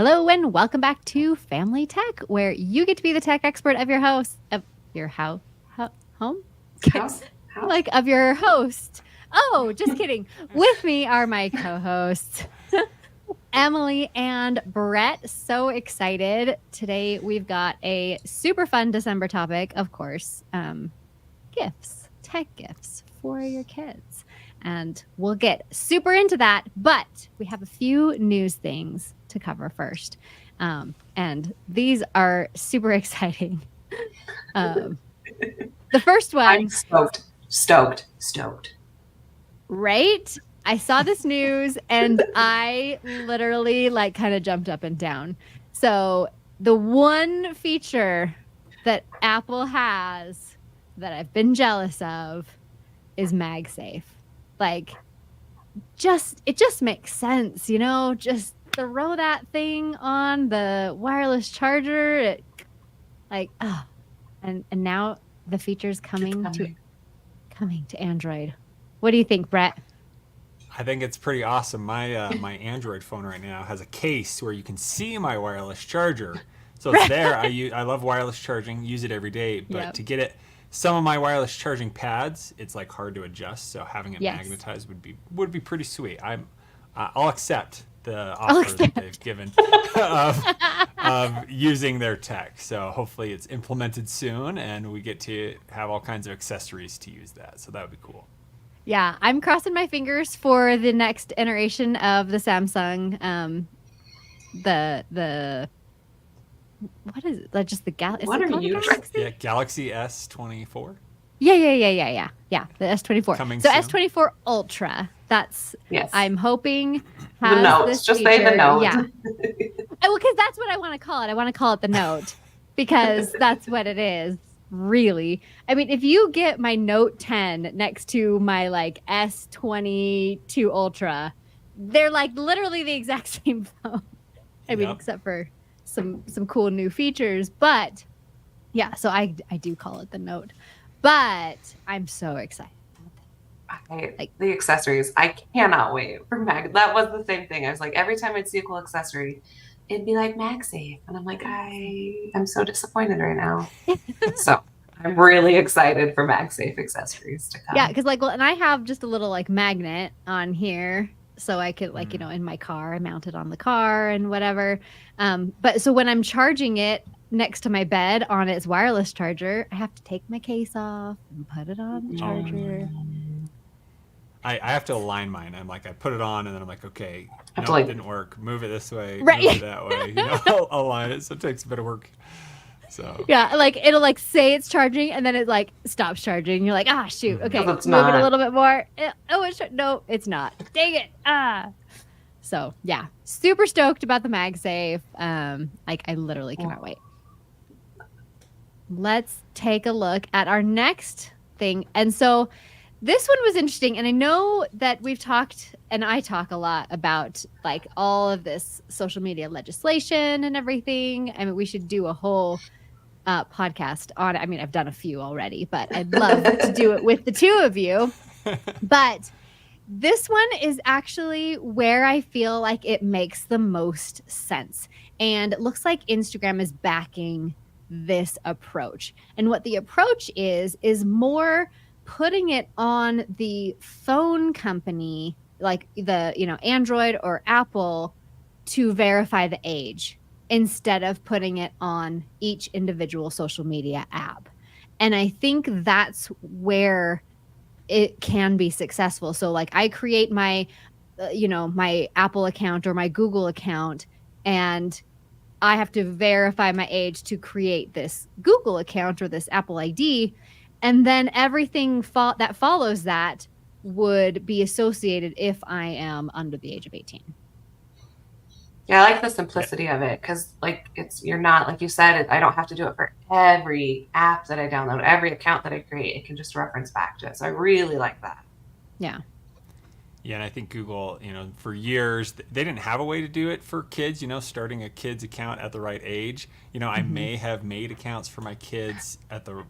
Hello and welcome back to Family Tech, where you get to be the tech expert of your house, home, House? like of your host. Oh, just kidding. With me are my co-hosts, Emily and Brett. So excited today. We've got a super fun December topic, of course. Gifts, tech gifts for your kids. And we'll get super into that, but we have a few news things to cover first. And these are super exciting. The first one. I'm stoked. Right? I saw this news and I literally kind of jumped up and down. So the one feature that Apple has that I've been jealous of is MagSafe. It just makes sense, just throw that thing on the wireless charger. And now the feature's coming to Android. What do you think, Brett? I think it's pretty awesome. My my Android phone right now has a case where you can see my wireless charger. So it's there. I love wireless charging, use it every day. But to get it, some of my wireless charging pads, it's hard to adjust. So having it magnetized would be pretty sweet. I'll accept the offer that they've given of using their tech. So hopefully it's implemented soon, and we get to have all kinds of accessories to use that. So that would be cool. Yeah, I'm crossing my fingers for the next iteration of the Samsung. The what is it? Just the Galaxy. What are you? Yeah, Galaxy S24. Yeah. The S24. Coming so soon. S24 Ultra. That's I'm hoping has the note. Just feature. say the note. Yeah. Well, because that's what I want to call it. I want to call it the Note because that's what it is. Really. I mean, if you get my Note 10 next to my S22 Ultra, they're literally the exact same phone. I mean, except for some cool new features, but yeah, so I do call it the Note. But I'm so excited. The accessories, I cannot wait for Mag. That was the same thing. I was like, every time I'd see a cool accessory, it'd be like MagSafe, and I'm like, I'm so disappointed right now. So I'm really excited for MagSafe accessories to come. Yeah, because and I have just a little magnet on here, so I could in my car, I mount it on the car and whatever. But so when I'm charging it next to my bed on its wireless charger, I have to take my case off and put it on the charger. I have to align mine. I'm I put it on and then I'm like, okay, it didn't work. Move it this way, right. Move it that way. I'll align it. So it takes a bit of work. So yeah, it'll say it's charging and then it stops charging. You're like, shoot, okay, move it a little bit more. No, it's not. Dang it. So yeah, super stoked about the MagSafe. I literally cannot wait. Let's take a look at our next thing. And so this one was interesting, and I know that we've talked, and I talk a lot about all of this social media legislation and everything. I mean, we should do a whole podcast on it. I mean, I've done a few already, but I'd love to do it with the two of you. But this one is actually where I feel like it makes the most sense. And it looks like Instagram is backing this approach. And what the approach is more putting it on the phone company, the Android or Apple, to verify the age instead of putting it on each individual social media app. And I think that's where it can be successful. So I create my my Apple account or my Google account, and I have to verify my age to create this Google account or this Apple ID. And then everything that follows that would be associated if I am under the age of 18. Yeah, I like the simplicity of it because you're not, like you said, I don't have to do it for every app that I download, every account that I create. It can just reference back to it. So I really like that. Yeah. Yeah, and I think Google, for years, they didn't have a way to do it for kids, starting a kid's account at the right age. I may have made accounts for my kids at the,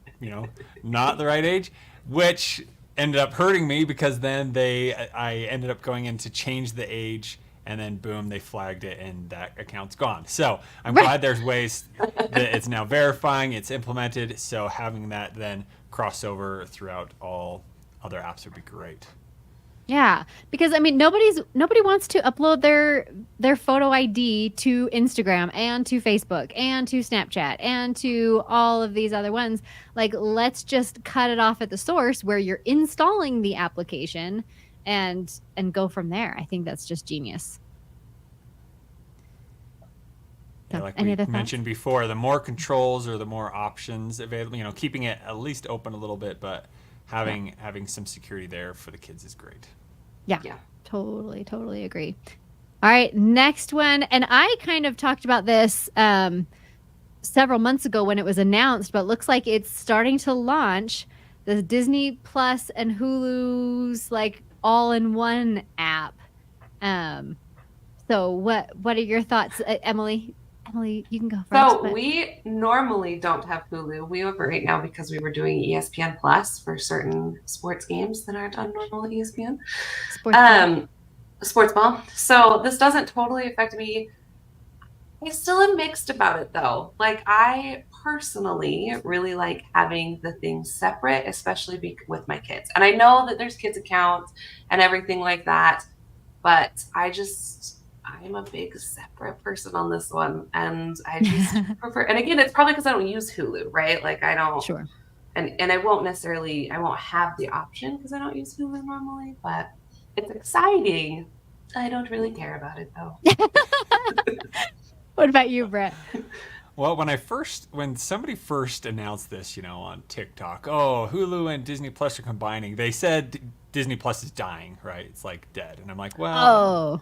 not the right age, which ended up hurting me because then I ended up going in to change the age and then boom, they flagged it and that account's gone. So I'm glad there's ways that it's now verifying, it's implemented. So having that then cross over throughout all other apps would be great. Yeah, because I mean, nobody wants to upload their photo ID to Instagram and to Facebook and to Snapchat and to all of these other ones. Like, let's just cut it off at the source where you're installing the application and go from there. I think that's just genius. Yeah, like we mentioned before, the more controls or the more options available, you know, keeping it at least open a little bit, but having some security there for the kids is great. Yeah. Totally agree. All right, next one. And I kind of talked about this several months ago when it was announced, but it looks like it's starting to launch, the Disney Plus and Hulu's like all-in-one app. So what are your thoughts, Emily? Emily, you can go first. So we normally don't have Hulu. We have it right now because we were doing ESPN Plus for certain sports games that aren't on normal ESPN. Sports ball. So this doesn't totally affect me. I still am mixed about it though. Like, I personally really like having the things separate, especially with my kids. And I know that there's kids accounts and everything like that, but I'm a big separate person on this one, and I just prefer. And again, it's probably because I don't use Hulu, right? Like, I don't. Sure. And I won't have the option because I don't use Hulu normally. But it's exciting. I don't really care about it though. What about you, Brett? Well, when somebody first announced this, you know, on TikTok, oh, Hulu and Disney Plus are combining, they said Disney Plus is dying, right? It's like dead, and I'm like, well.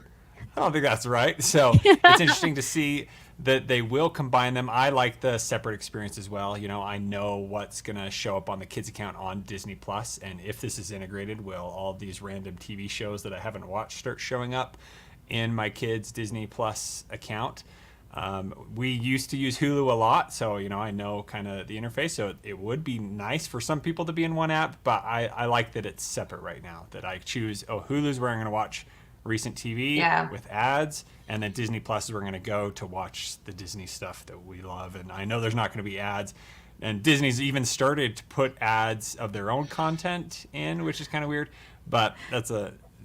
I don't think that's right. So it's interesting to see that they will combine them. I like the separate experience as well. You know, I know what's going to show up on the kids account on Disney Plus, and if this is integrated, will all these random TV shows that I haven't watched start showing up in my kids' Disney Plus account? We used to use Hulu a lot, so you know, I know kind of the interface. So it would be nice for some people to be in one app, but I like that it's separate right now. That I choose, Hulu's where I'm going to watch recent TV with ads, and then Disney Plus is where we're going to go to watch the Disney stuff that we love. And I know there's not going to be ads, and Disney's even started to put ads of their own content in, which is kind of weird, but that's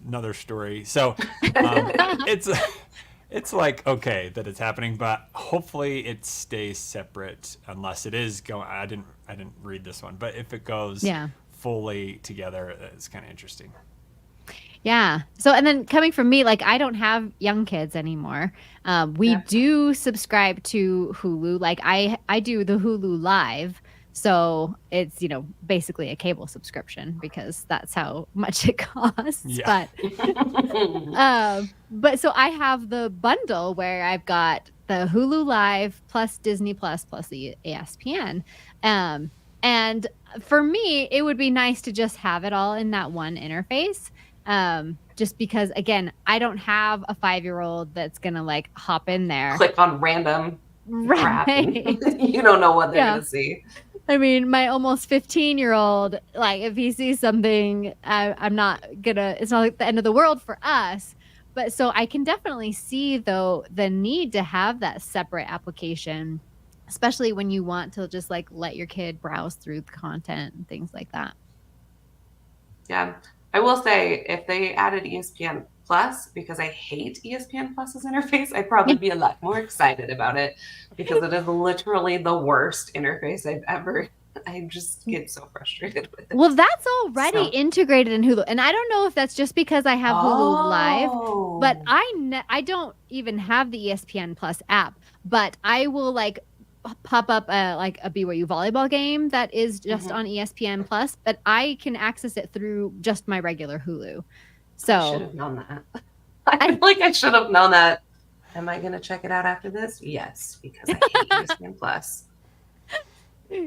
another story. So it's like, okay, that it's happening, but hopefully it stays separate unless it is going. I didn't read this one, but if it goes fully together, it's kind of interesting. Yeah. So, and then coming from me, like, I don't have young kids anymore. We do subscribe to Hulu. Like, I do the Hulu Live. So it's, you know, basically a cable subscription because that's how much it costs. Yeah. But so I have the bundle where I've got the Hulu Live plus Disney Plus the ESPN. And for me, it would be nice to just have it all in that one interface. Just because, again, I don't have a 5-year-old that's gonna like hop in there, click on random crap. You don't know what they're gonna see. I mean, my almost 15-year-old, like, if he sees something, I'm not gonna. It's not like the end of the world for us. But so I can definitely see, though, the need to have that separate application, especially when you want to just like let your kid browse through the content and things like that. Yeah. I will say, if they added ESPN Plus, because I hate ESPN Plus's interface, I'd probably be a lot more excited about it because it is literally the worst interface I've ever. I just get so frustrated with it. Well, that's already integrated in Hulu, and I don't know if that's just because I have Hulu Live, but I don't even have the ESPN Plus app, but I will like pop up like a BYU volleyball game that is just on ESPN Plus, but I can access it through just my regular Hulu. So I should have known that. I feel like I should have known that. Am I going to check it out after this? Yes, because I hate ESPN Plus.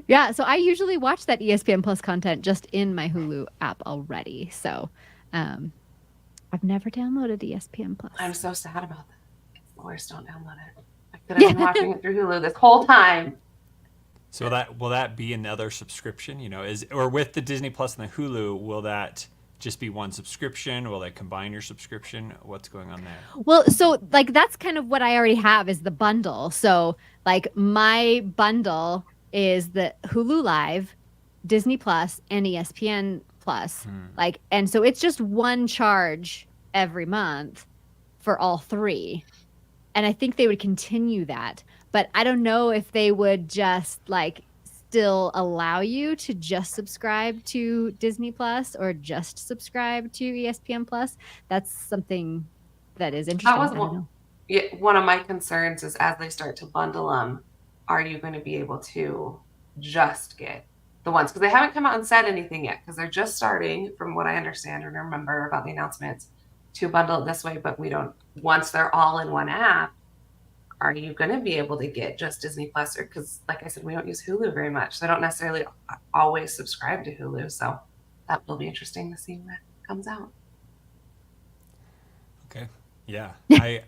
Yeah, so I usually watch that ESPN Plus content just in my Hulu app already. So I've never downloaded ESPN Plus. I'm so sad about that. It's the worst. Don't download it. That I've been watching it through Hulu this whole time. So will that be another subscription? You know, or with the Disney Plus and the Hulu, will that just be one subscription? Will they combine your subscription? What's going on there? Well, so like that's kind of what I already have is the bundle. So like my bundle is the Hulu Live, Disney Plus, and ESPN Plus. Like, and so it's just one charge every month for all three. And I think they would continue that. But I don't know if they would just like still allow you to just subscribe to Disney Plus or just subscribe to ESPN Plus. That's something that is interesting. That was one of my concerns is as they start to bundle them, are you going to be able to just get the ones? Because they haven't come out and said anything yet, because they're just starting, from what I understand and remember about the announcements, to bundle it this way. But we don't, once they're all in one app, are you going to be able to get just Disney Plus? Or because, like I said, we don't use Hulu very much, so I don't necessarily always subscribe to Hulu. So that will be interesting to see when it comes out. Okay. Yeah. I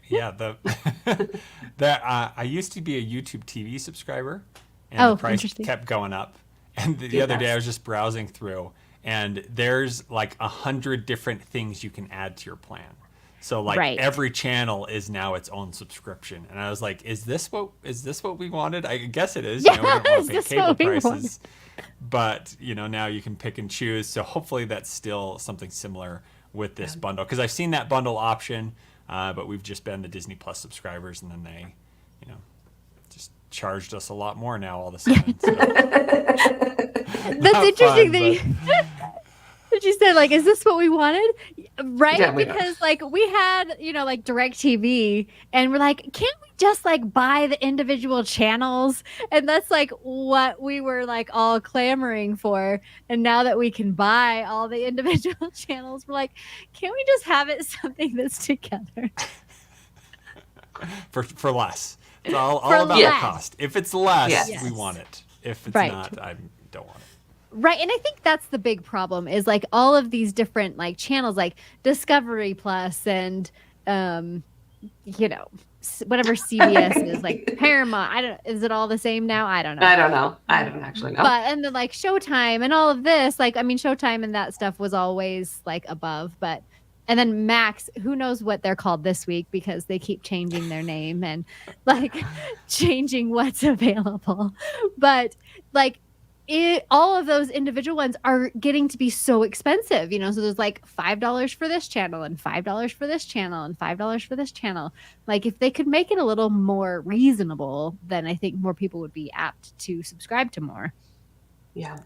used to be a YouTube TV subscriber, and the price kept going up. And the other day I was just browsing through, and there's like 100 different things you can add to your plan. So like every channel is now its own subscription, and I was like, "Is this what we wanted?" I guess it is. You know, we don't want to pay cable prices, but now you can pick and choose. So hopefully that's still something similar with this bundle, because I've seen that bundle option, but we've just been the Disney Plus subscribers, and then they, just charged us a lot more now all of a sudden. So. That's interesting that you said, like, is this what we wanted? Right? Yeah, because like we had, like DirecTV, and we're like, can't we just like buy the individual channels? And that's like what we were like all clamoring for. And now that we can buy all the individual channels, we're like, can't we just have it something that's together? for less. It's all about the cost. If it's less, we want it. If it's not, I don't want it. Right. And I think that's the big problem is like all of these different like channels like Discovery Plus and, whatever CBS is, like Paramount. Is it all the same now? I don't know. I don't actually know. But, and then like Showtime and all of this, like, I mean, Showtime and that stuff was always like above, but, and then Max, who knows what they're called this week because they keep changing their name and like changing what's available. But like, all of those individual ones are getting to be so expensive, so there's like $5 for this channel and $5 for this channel and $5 for this channel. Like if they could make it a little more reasonable, then I think more people would be apt to subscribe to more. Yeah.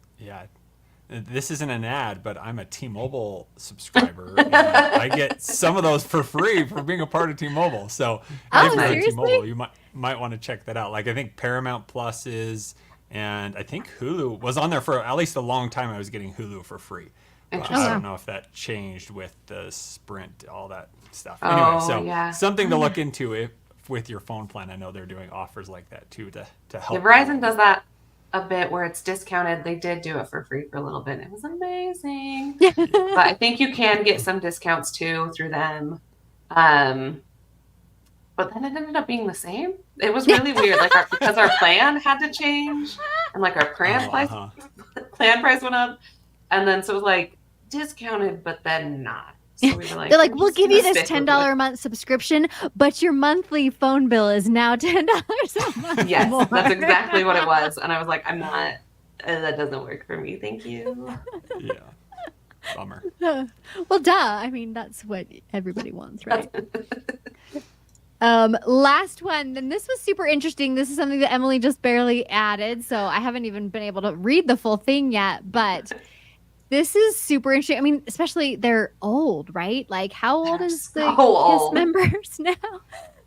This isn't an ad, but I'm a T-Mobile subscriber, and I get some of those for free for being a part of T-Mobile. So if you're on T-Mobile, you might want to check that out. Like I think Paramount Plus is. And I think Hulu was on there for at least a long time. I was getting Hulu for free. I don't know if that changed with the Sprint, all that stuff. Anyway, something to look into with your phone plan. I know they're doing offers like that too to help. Yeah, Verizon does that a bit where it's discounted. They did do it for free for a little bit. It was amazing. But I think you can get some discounts too through them. But then it ended up being the same. It was really weird, like because our plan had to change, and like our plan price went up, and then so it was like discounted, but then not. So we were like, they're like, we'll give you this $10 a month subscription, but your monthly phone bill is now $10 a month. Yes, more. That's exactly what it was, and I was like, I'm not. That doesn't work for me. Thank you. Yeah. Bummer. Well, duh. I mean, that's what everybody wants, right? Last one, and this was super interesting. This is something that Emily just barely added, so I haven't even been able to read the full thing yet, but this is super interesting. I mean, especially they're old, right? Like, how old is the KISS members now?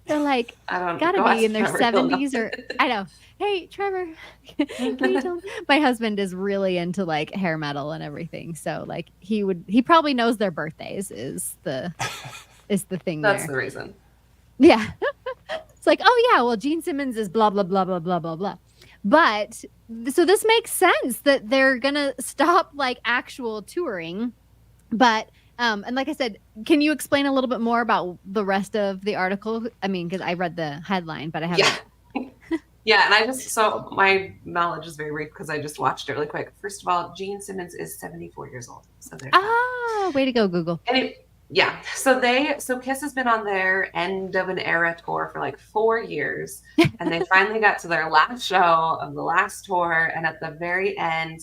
They're like, gotta be in their 70s or, I know. Hey, Trevor, can you tell me? My husband is really into like hair metal and everything, so like he probably knows their birthdays is the thing. That's the reason. Yeah. It's like, oh yeah, well, Gene Simmons is blah, blah, blah, blah, blah, blah, blah. But so this makes sense that they're going to stop like actual touring. But, and like I said, can you explain a little bit more about the rest of the article? I mean, because I read the headline, but I haven't. Yeah, and so my knowledge is very brief because I just watched it really quick. First of all, Gene Simmons is 74 years old. So there's that. Way to go, Google. Yeah. So Kiss has been on their end of an era tour for like 4 years. And they finally got to their last show of the last tour. And at the very end,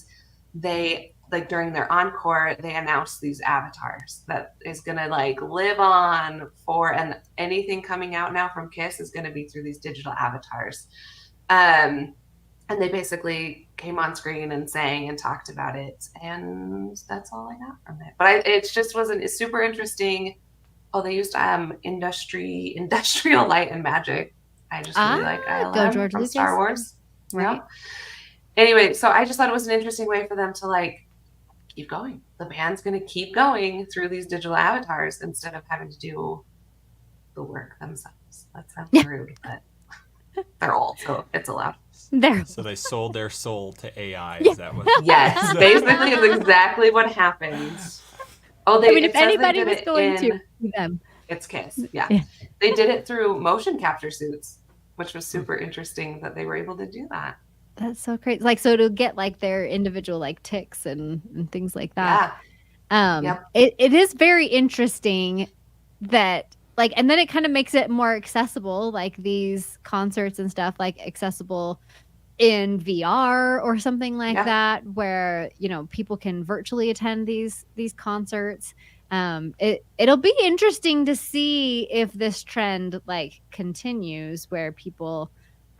they like during their encore, they announced these avatars that is gonna like live on and anything coming out now from Kiss is gonna be through these digital avatars. And they basically came on screen and sang and talked about it, and that's all I got from it. But it just wasn't super interesting. Oh, they used industrial light and magic. I just really like ILM from Star Wars. Right. Yeah. Anyway, so I just thought it was an interesting way for them to like keep going. The band's going to keep going through these digital avatars instead of having to do the work themselves. That sounds rude, but they're old, so it's allowed. So they sold their soul to AI. Is that what? Yes, basically is exactly what happens. Oh, if anybody was going to them, it's Kiss. Yeah, they did it through motion capture suits, which was super interesting that they were able to do that. That's so crazy. Like, so to get like their individual like ticks and things like that. Yeah. It is very interesting that like, and then it kind of makes it more accessible, like these concerts and stuff, like accessible in VR or something like that, where, you know, people can virtually attend these concerts. It'll be interesting to see if this trend like continues where people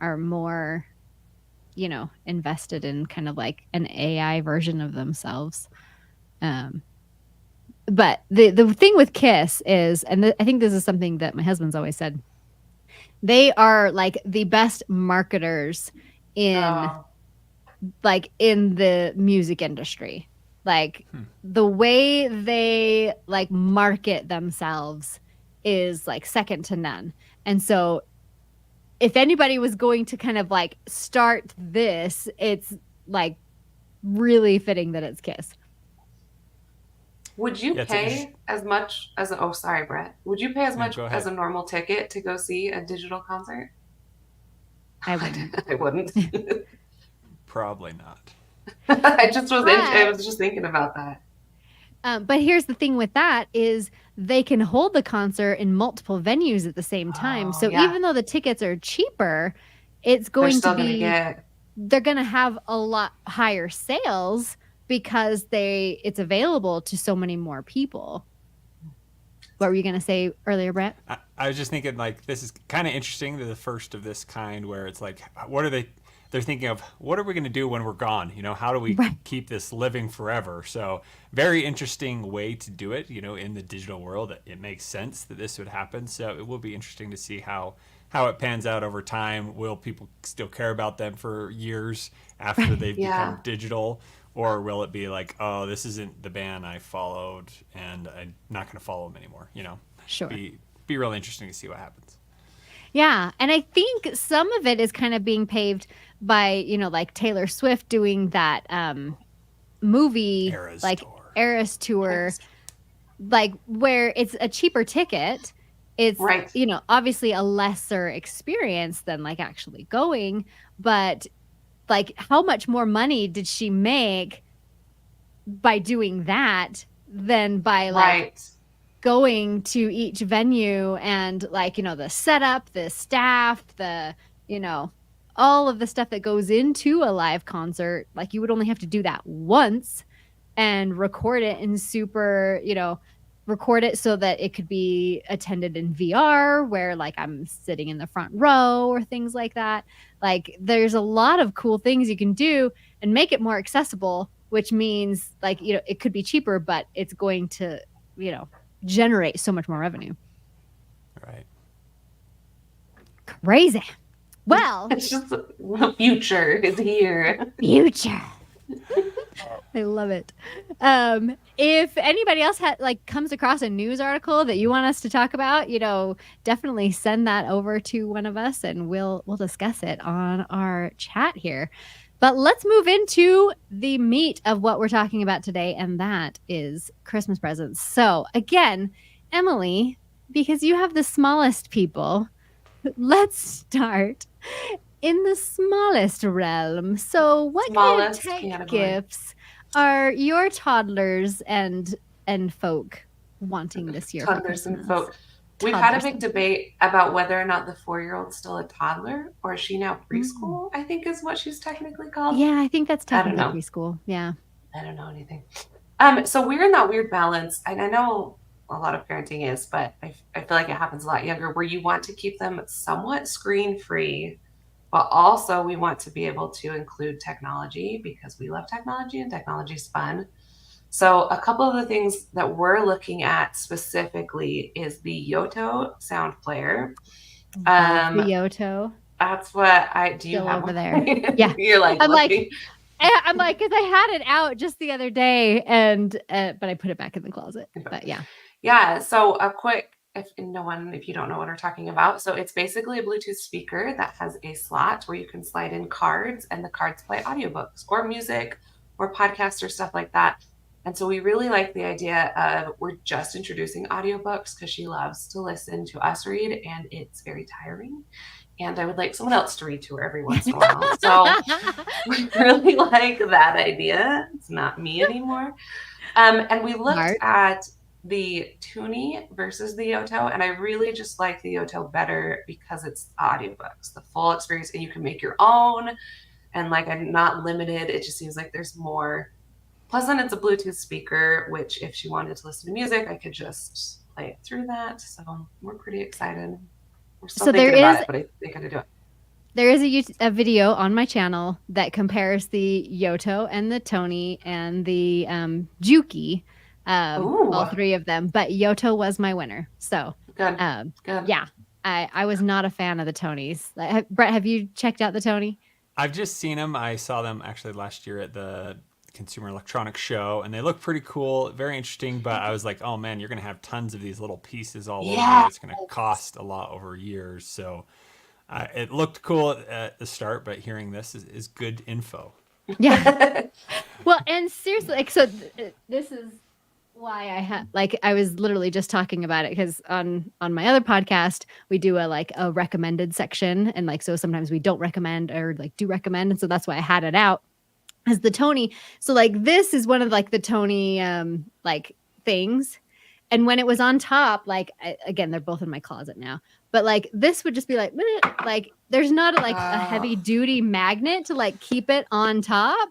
are more, you know, invested in kind of like an AI version of themselves. But the thing with Kiss is, and I think this is something that my husband's always said, they are like the best marketers in the music industry. Like the way they like market themselves is like second to none. And so if anybody was going to kind of like start this, it's like really fitting that it's Kiss. Would you pay as much as sorry, Brett. Would you pay as much as a normal ticket to go see a digital concert? I wouldn't. I wouldn't. Probably not. I was just thinking about that. But here's the thing with that is they can hold the concert in multiple venues at the same time. So even though the tickets are cheaper, it's going to be they're going to have a lot higher sales because it's available to so many more people. What were you going to say earlier, Brett? I was just thinking, like, this is kind of interesting. They're the first of this kind where it's like, what are they? They're thinking of, what are we going to do when we're gone? You know, how do we keep this living forever? So very interesting way to do it, you know, in the digital world. It makes sense that this would happen. So it will be interesting to see how it pans out over time. Will people still care about them for years after they've become digital? Or will it be like, oh, this isn't the band I followed and I'm not going to follow them anymore? You know, sure. Be really interesting to see what happens. Yeah. And I think some of it is kind of being paved by, you know, like Taylor Swift doing that movie, Eras Tour, like where it's a cheaper ticket. It's, you know, obviously a lesser experience than like actually going, but like how much more money did she make by doing that than by like going to each venue and like, you know, the setup, the staff, the, you know, all of the stuff that goes into a live concert. Like you would only have to do that once and record it in super, you know, record it so that it could be attended in VR where like I'm sitting in the front row or things like that. Like there's a lot of cool things you can do and make it more accessible, which means like, you know, it could be cheaper, but it's going to, you know, generate so much more revenue. Right. Crazy. Well, it's just the future is here. Future. I love it. If anybody else comes across a news article that you want us to talk about, you know, definitely send that over to one of us and we'll discuss it on our chat here. But let's move into the meat of what we're talking about today, and that is Christmas presents. So again, Emily, because you have the smallest people, let's start. in the smallest realm. So, what Smallest kind of tech category. gifts are your toddlers and folk wanting this year for Toddlers and Christmas? folk. We've had a Toddlers big and debate about whether or not the 4-year-old's still a toddler or is she now folk. preschool, I think is what she's technically called. Yeah, I think that's I don't technically know. preschool. Yeah. I don't know anything. So we're in that weird balance, and I know a lot of parenting is, but I feel like it happens a lot younger, where you want to keep them somewhat screen free, but also we want to be able to include technology because we love technology and technology's fun. So a couple of the things that we're looking at specifically is the Yoto sound player. Love the Yoto. That's what do you Still have over one? there. Yeah. You're like I'm like, looking. because I had it out just the other day, and but I put it back in the closet. But yeah. Yeah. So a quick, if you don't know what we're talking about, so it's basically a Bluetooth speaker that has a slot where you can slide in cards, and the cards play audiobooks or music or podcasts or stuff like that. And so we really like the idea of we're just introducing audiobooks because she loves to listen to us read, and it's very tiring. And I would like someone else to read to her every once in a while. So we really like that idea. It's not me anymore. And we looked at the Toonie versus the Yoto, and I really just like the Yoto better because it's audiobooks, the full experience, and you can make your own. And like I'm not limited. It just seems like there's more. Plus, then it's a Bluetooth speaker, which if she wanted to listen to music, I could just play it through that. So we're pretty excited. We're still thinking about it, but I think I gotta do it. There is a video on my channel that compares the Yoto and the Tony and the Juki, all three of them. But Yoto was my winner. So good. Yeah, I was not a fan of the Tonys. Brett, have you checked out the Tony? I've just seen them. I saw them actually last year at the Consumer Electronics Show, and they look pretty cool, very interesting. But I was like, oh man, you're gonna have tons of these little pieces all over. It's gonna cost a lot over years. So it looked cool at the start, but hearing this is good info. Yeah. Well, and seriously, like, so this is why I was literally just talking about it because on my other podcast we do a recommended section, and like so sometimes we don't recommend or like do recommend, and so that's why I had it out as the Tony. So like this is one of like the Tony like things. And when it was on top, like again, they're both in my closet now. But like this would just be like there's not a heavy duty magnet to like keep it on top.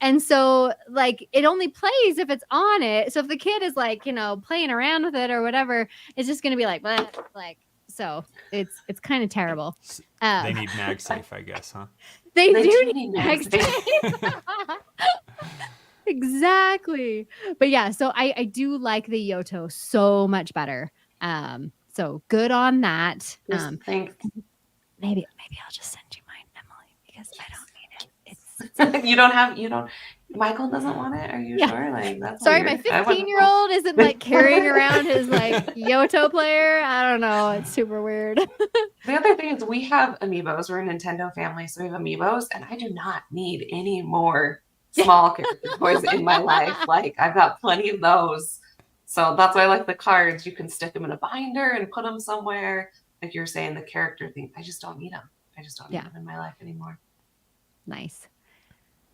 And so like it only plays if it's on it. So if the kid is like, playing around with it or whatever, it's just gonna be like so it's kind of terrible. They need MagSafe, I guess, huh? They do need MagSafe. Exactly. But yeah, so I do like the Yoto so much better. So good on that. Thanks. Maybe I'll just send you mine, Emily, because I don't need it. It's Michael doesn't want it. Are you sure? Like that's sorry, weird. my 15-year-old isn't like carrying around his like Yoto player. I don't know. It's super weird. The other thing is we have amiibos. We're a Nintendo family, so we have amiibos, and I do not need any more small character toys in my life. Like I've got plenty of those. So that's why I like the cards. You can stick them in a binder and put them somewhere. Like you're saying, the character thing. I just don't need them. I just don't need them in my life anymore. Nice.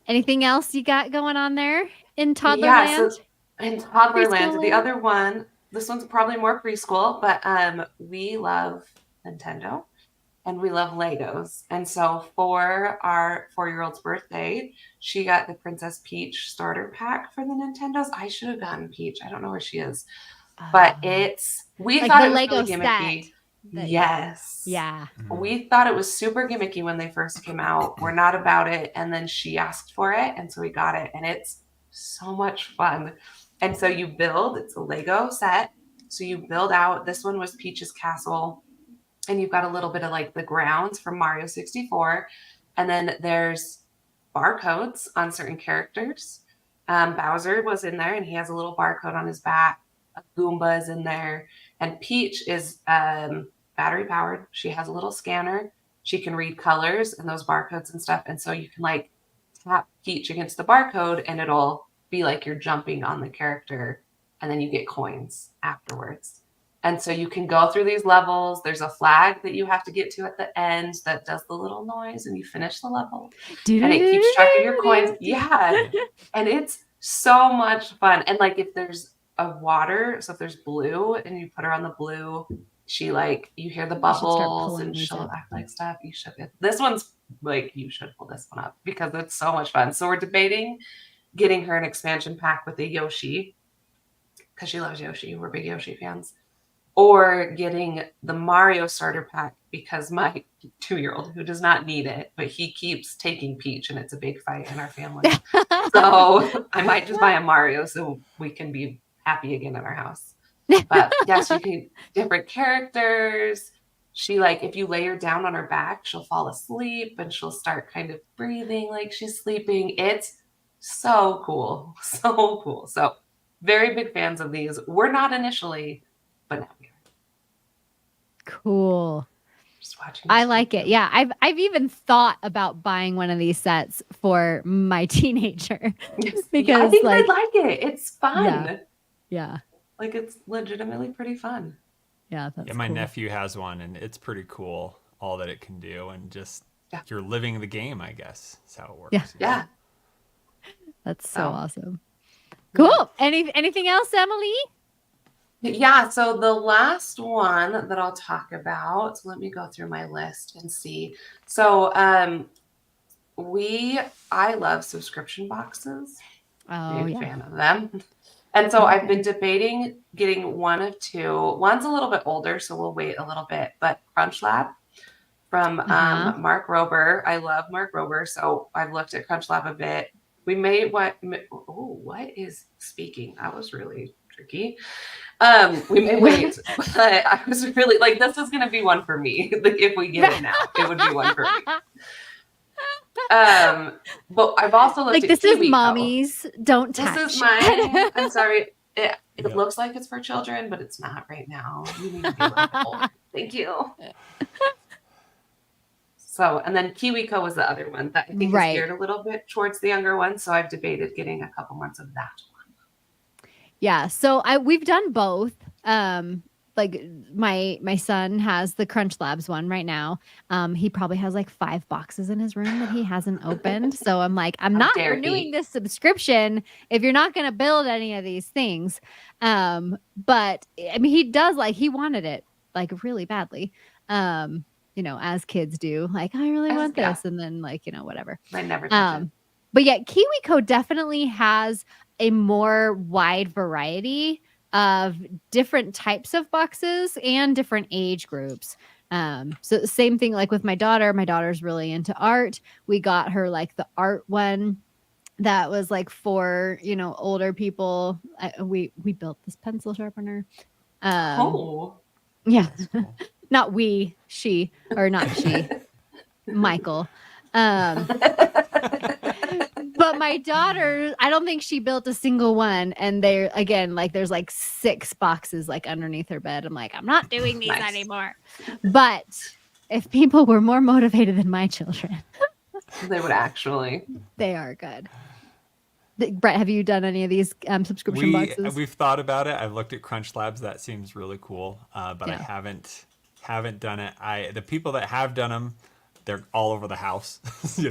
Anything else you got going on there in Toddlerland? So in Toddlerland, the other one, this one's probably more preschool, but we love Nintendo and we love Legos. And so for our 4-year-old's birthday, she got the Princess Peach starter pack for the Nintendos. I should have gotten Peach. I don't know where she is. But we like thought the it was Lego really gimmicky. set. Yes. Yeah. We thought it was super gimmicky when they first came out. We're not about it. And then she asked for it. And so we got it. And it's so much fun. And so it's a Lego set. So you build out, this one was Peach's castle. And you've got a little bit of like the grounds from Mario 64. And then there's barcodes on certain characters. Bowser was in there and he has a little barcode on his back. A Goomba is in there. And Peach is battery powered. She has a little scanner. She can read colors and those barcodes and stuff. And so you can like tap Peach against the barcode and it'll be like you're jumping on the character. And then you get coins afterwards. And so you can go through these levels. There's a flag that you have to get to at the end that does the little noise and you finish the level. And it keeps track of your coins. Yeah. And it's so much fun. And like if there's a water, so if there's blue and you put her on the blue, she like, you hear the bubbles and she'll act like stuff. You should. This one's like, you should pull this one up because it's so much fun. So we're debating getting her an expansion pack with a Yoshi because she loves Yoshi. We're big Yoshi fans. Or getting the Mario starter pack because my 2-year-old, who does not need it, but he keeps taking Peach and it's a big fight in our family. So I might just buy a Mario so we can be happy again in our house. But yes, you can different characters. She like, if you lay her down on her back, she'll fall asleep and she'll start kind of breathing like she's sleeping. It's so cool. So cool. So very big fans of these. We're not initially, but now we are. Cool. Just watching. I like it. Yeah, I've even thought about buying one of these sets for my teenager because I think I'd like it. It's fun. Yeah. Like it's legitimately pretty fun. Yeah, that's my cool. nephew has one and it's pretty cool all that it can do and just you're living the game, I guess. That's how it works. Yeah. That's so awesome. Cool. Anything else, Emily? Yeah, so the last one that I'll talk about, let me go through my list and see. So I love subscription boxes. Oh, Big fan of them. And so I've been debating getting one of two. One's a little bit older, so we'll wait a little bit. But Crunch Lab from Mark Rober. I love Mark Rober, so I've looked at Crunch Lab a bit. We may what is speaking? That was really tricky. We may wait, but I was really like, this is going to be one for me. Like if we get it now, it would be one for me. But I've also looked like at this Kiwi is mommy's. Don't touch. This is mine. I'm sorry. It looks like it's for children, but it's not right now. You need to be a little bit older. Thank you. So, and then KiwiCo was the other one that I think is geared a little bit towards the younger one. So I've debated getting a couple months of that one. Yeah. So we've done both. Like my son has the Crunch Labs one right now. He probably has like 5 boxes in his room that he hasn't opened. So I'm like, I'm not renewing this subscription if you're not going to build any of these things. But I mean, he wanted it like really badly. As kids do, like, I really want this. And then like, whatever. I never touch it. But yeah, KiwiCo definitely has a more wide variety of different types of boxes and different age groups. So same thing like with my daughter. My daughter's really into art. We got her like the art one that was like for, older people. We built this pencil sharpener. Yeah. Not we, she, or not she, Michael. But my daughter, I don't think she built a single one. And there's like 6 boxes like underneath her bed. I'm like, I'm not doing these anymore. But if people were more motivated than my children, they would actually. They are good. Brett, have you done any of these subscription boxes? We've thought about it. I've looked at Crunch Labs. That seems really cool. But I haven't done it. The people that have done them, they're all over the house.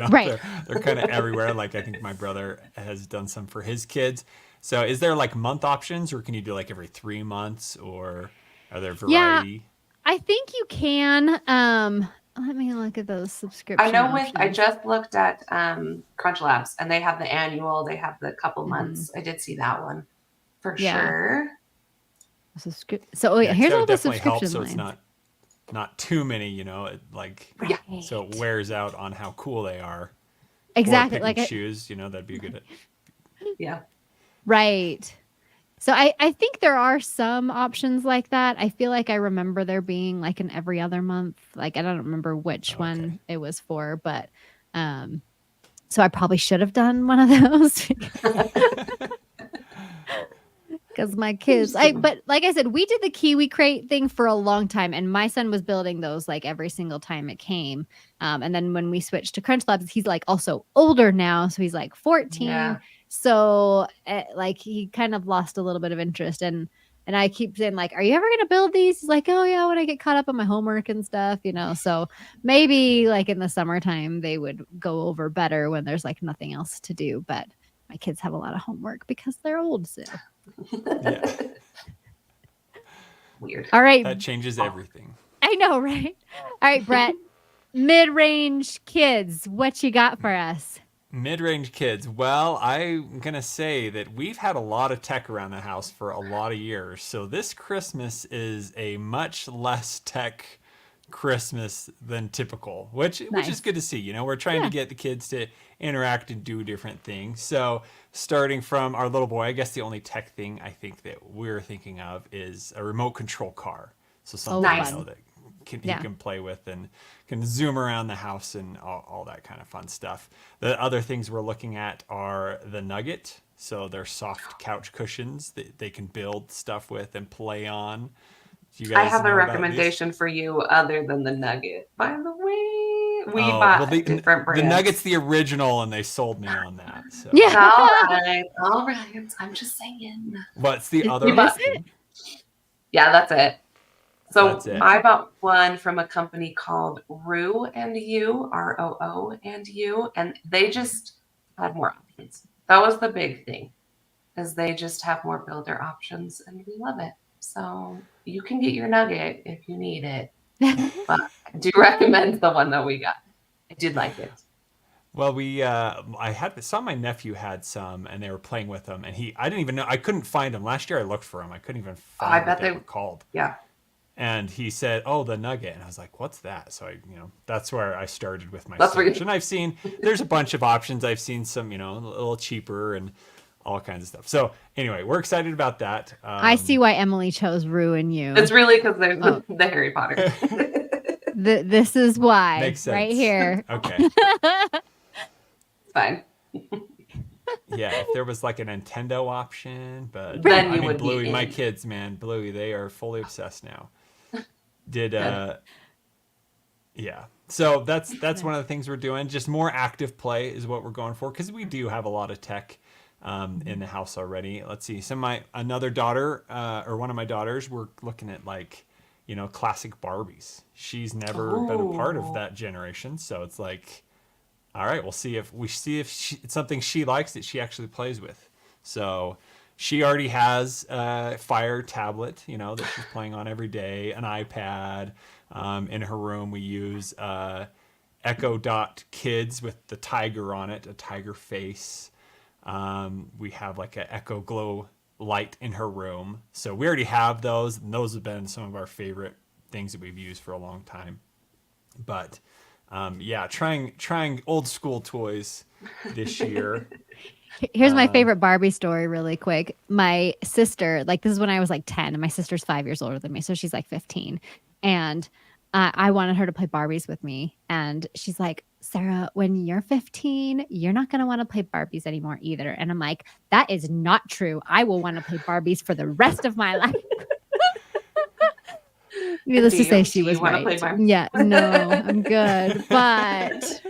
Right. They're kind of everywhere. Like I think my brother has done some for his kids. So is there like month options, or can you do like every 3 months, or are there variety? Yeah, I think you can. Let me look at those subscriptions. I know I just looked at Crunch Labs and they have the annual, they have the couple months. I did see that one for sure. Here's all the subscription helps, so lines. It's not too many, so it wears out on how cool they are. Exactly. Or picking shoes, that'd be good. Yeah. Right. So I think there are some options like that. I feel like I remember there being like an every other month. Like I don't remember which one it was for, but so I probably should have done one of those. Because my kids, but like I said, we did the Kiwi crate thing for a long time, and my son was building those like every single time it came. And then when we switched to Crunch Labs, he's like also older now, so he's like 14. Yeah. So like he kind of lost a little bit of interest, and And I keep saying, like, are you ever going to build these? He's like, oh, yeah, when I get caught up on my homework and stuff, So maybe like in the summertime, they would go over better when there's like nothing else to do. But my kids have a lot of homework because they're old. So, Yeah. Weird. All right. That changes everything. I know, right? All right, Brett. Mid-range kids, what you got for us? Mid-range kids. Well, I'm going to say that we've had a lot of tech around the house for a lot of years. So this Christmas is a much less tech Christmas than typical, which is good to see. We're trying to get the kids to interact and do different things. So starting from our little boy, I guess the only tech thing I think that we're thinking of is a remote control car. So something that he can play with and can zoom around the house and all that kind of fun stuff. The other things we're looking at are the Nugget. So they're soft couch cushions that they can build stuff with and play on. I have a recommendation for you other than the Nugget. By the way, we bought different brands. The Nugget's the original, and they sold me on that. So. Yeah. All right. I'm just saying. What's the other option? Yeah, that's it. So I bought one from a company called Roo and You, ROO and You, and they just had more options. That was the big thing, is they just have more builder options, and we love it. So you can get your Nugget if you need it, but I do recommend the one that we got. I did like it. Well, I saw my nephew had some, and they were playing with them, and I didn't even know, I couldn't find them. Last year I looked for them. I couldn't even find what they were called. Yeah. And he said, "Oh, the Nugget," and I was like, "What's that?" So that's where I started with my search. And I've seen there's a bunch of options. I've seen some, a little cheaper and all kinds of stuff. So anyway, we're excited about that. I see why Emily chose Roo and You. It's really because there's the Harry Potter. This is why. Makes sense. Right here. Okay. It's fine. Yeah, if there was like a Nintendo option, but then you would Bluey, my kids, man, Bluey, they are fully obsessed now. Yeah. So that's one of the things we're doing. Just more active play is what we're going for, because we do have a lot of tech in the house already. Let's see. Another daughter, or one of my daughters, we're looking at like, classic Barbies. She's never been a part of that generation, so it's like, all right, we'll see if it's something she likes that she actually plays with. So she already has a Fire tablet, that she's playing on every day, an iPad. In her room, we use Echo Dot Kids with the tiger on it, a tiger face. We have like an Echo Glow light in her room. So we already have those, and those have been some of our favorite things that we've used for a long time. But trying old school toys this year. Here's my favorite Barbie story really quick. My sister, this is when I was like 10, and my sister's 5 years older than me, so she's like 15. And I wanted her to play Barbies with me. And she's like, Sarah, when you're 15, you're not going to want to play Barbies anymore either. And I'm like, that is not true. I will want to play Barbies for the rest of my life. Needless to say, she was right. Yeah, no, I'm good. But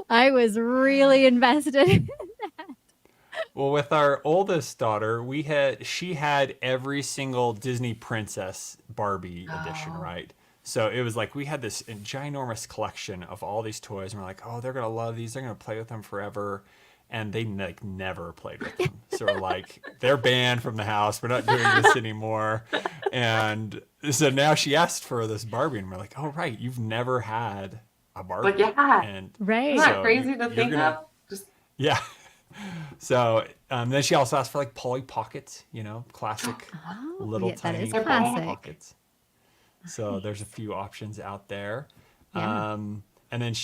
I was really invested in that. Well, with our oldest daughter, she had every single Disney princess Barbie edition, right? So it was like we had this ginormous collection of all these toys, and we're like, oh, they're going to love these. They're going to play with them forever. And they never played with them. So we're like, they're banned from the house. We're not doing this anymore. And so now she asked for this Barbie, and we're like, oh, right, you've never had a Barbie. But yeah, and right. Isn't that crazy to think of? Yeah. So then she also asked for like Polly Pockets, classic little tiny Polly Pockets. So there's a few options out there. Yeah. And then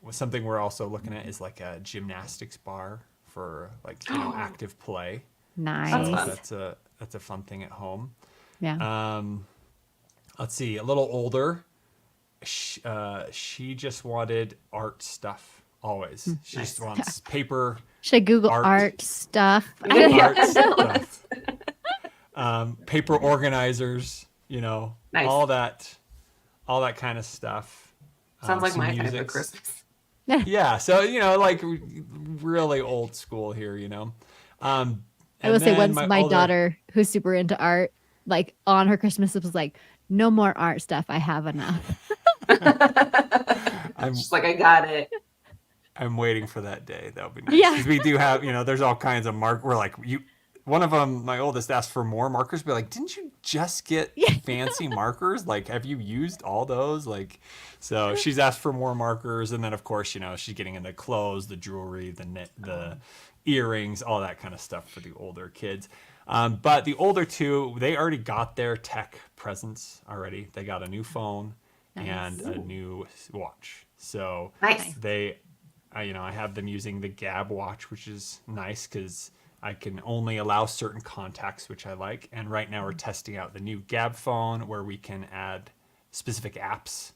something we're also looking at is like a gymnastics bar for like active play. Nice. So that's a fun thing at home. Yeah. Let's see, a little older. She just wanted art stuff always. She just wants paper. Should I Google art stuff? Art stuff. Paper organizers. Nice. all that kind of stuff. Sounds like my music. type of Christmas. Yeah, so like really old school here, I will say once my daughter, who's super into art, like on her Christmas list was like, no more art stuff. I have enough. She's like, I got it. I'm waiting for that day. That would be nice. Yeah. Because we do have, there's all kinds of we're like, one of them, my oldest asked for more markers, but like, didn't you just get fancy markers? Like, have you used all those? Like, so she's asked for more markers. And then of course, she's getting into clothes, the jewelry, the earrings, all that kind of stuff for the older kids. But the older two, they already got their tech presents already. They got a new phone and a new watch. So nice. I have them using the Gab watch, which is nice because I can only allow certain contacts, which I like. And right now we're testing out the new Gab phone where we can add specific apps.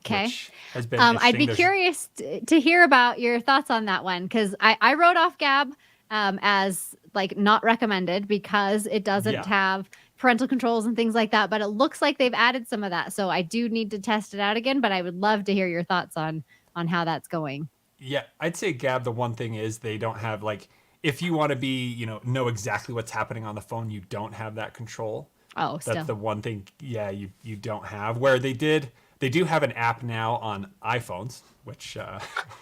Okay. Has been I'd be curious to hear about your thoughts on that one, because I wrote off Gab as like not recommended because it doesn't have parental controls and things like that. But it looks like they've added some of that. So I do need to test it out again. But I would love to hear your thoughts on how that's going. Yeah, I'd say Gab, the one thing is they don't have like, if you want to be, know exactly what's happening on the phone, you don't have that control. Oh, that's the one thing. Yeah, you don't have. Where they do have an app now on iPhones, which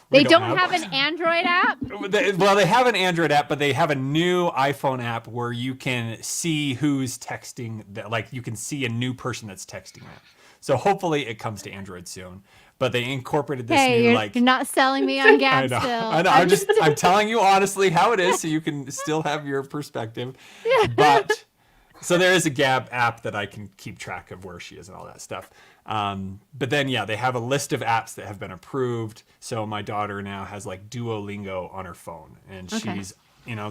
they don't have an Android app. They have an Android app, but they have a new iPhone app where you can see who's texting. Like you can see a new person that's texting that. So hopefully it comes to Android soon. But they incorporated this new you're not selling me on Gab still. I know. I'm telling you honestly how it is, so you can still have your perspective. Yeah. But so there is a Gab app that I can keep track of where she is and all that stuff. But then they have a list of apps that have been approved. So my daughter now has like Duolingo on her phone, and she's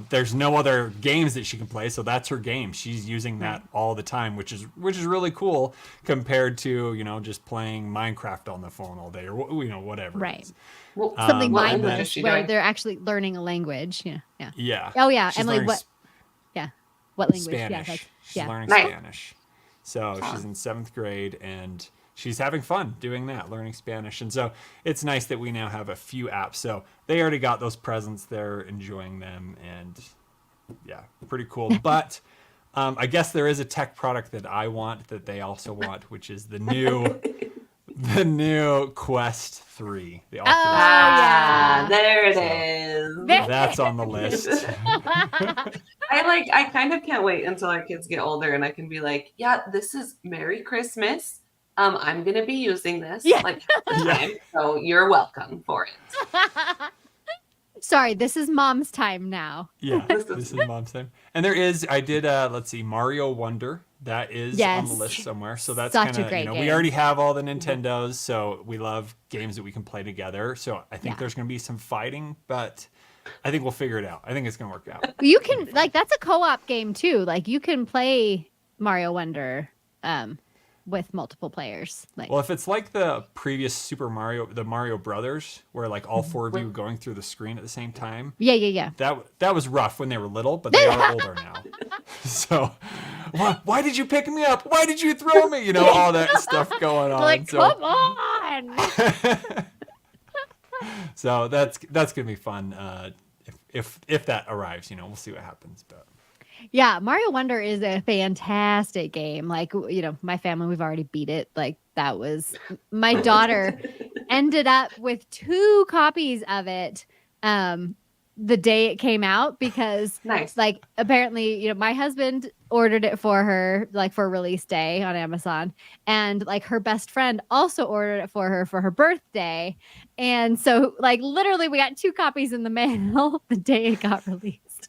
there's no other games that she can play, so that's her game. She's using that all the time, which is really cool compared to just playing Minecraft on the phone all day or whatever. Right. Well, something mindless where they're actually learning a language. Yeah. Oh yeah, she's Emily. What? Yeah. What language? Spanish. She's learning Spanish. So she's in 7th grade and she's having fun doing that, learning Spanish. And so it's nice that we now have a few apps. So they already got those presents. They're enjoying them. And pretty cool. But I guess there is a tech product that I want that they also want, which is the new Quest 3. The Oculus there it is. That's on the list. I kind of can't wait until our kids get older and I can be like, this is Merry Christmas. I'm gonna be using this time, so you're welcome for it. Sorry, this is mom's time now. Yeah, this is mom's time. And there is, I did, let's see, Mario Wonder. That is on the list somewhere. So that's kind of, we already have all the Nintendos, so we love games that we can play together. So I think there's going to be some fighting, but I think we'll figure it out. I think it's going to work out. You can, that's a co-op game too. Like you can play Mario Wonder with multiple players. Well, if it's like the previous the Mario Brothers, where like all 4 of you going through the screen at the same time. Yeah. That was rough when they were little, but they are older now. So, why did you pick me up? Why did you throw me? All that stuff going on. Like, come on. So that's gonna be fun. If that arrives, we'll see what happens, but. Yeah, Mario Wonder is a fantastic game. Like, my family, we've already beat it. Like, that was my daughter ended up with 2 copies of it the day it came out because like apparently, my husband ordered it for her like for release day on Amazon, and like her best friend also ordered it for her birthday. And so like literally we got 2 copies in the mail the day it got released.